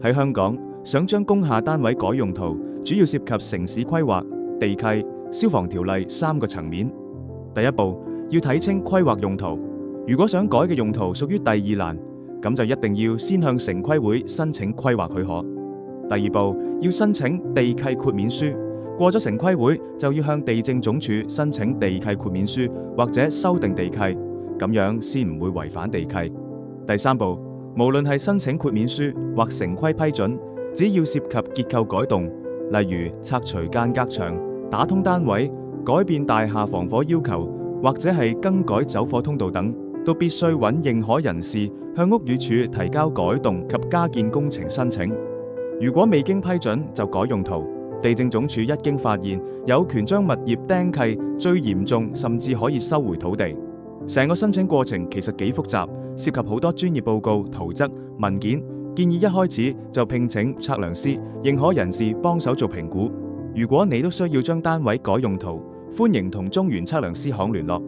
喺香港，想將工廈單位改用途，主要涉及城市規劃、地契、消防條例3個層面。第一步，要睇清規劃用途。如果想改嘅用途屬於第2欄，咁就一定要先向城規會申請規劃許可。第二步，要申請地契豁免書，過咗城規會就要向地政總署申請地契豁免書或者修訂地契，咁樣先唔會違反地契。第三步，無論係申請豁免書或城規批准，只要涉及結構改動，例如拆除間隔牆、打通單位、改變大廈防火要求，或者係更改走火通道等，都必須揾認可人士向屋宇署提交改動及加建工程申請。如果未經批准就改用途，地政總署一經發現，有權將物業釘契，最嚴重甚至可以收回土地。成個申請過程其實幾複雜，涉及好多專業報告、圖則、文件，建議一開始就聘請測量師、認可人士幫手做評估。如果你都需要將單位改用途，歡迎同中原測量師行聯絡。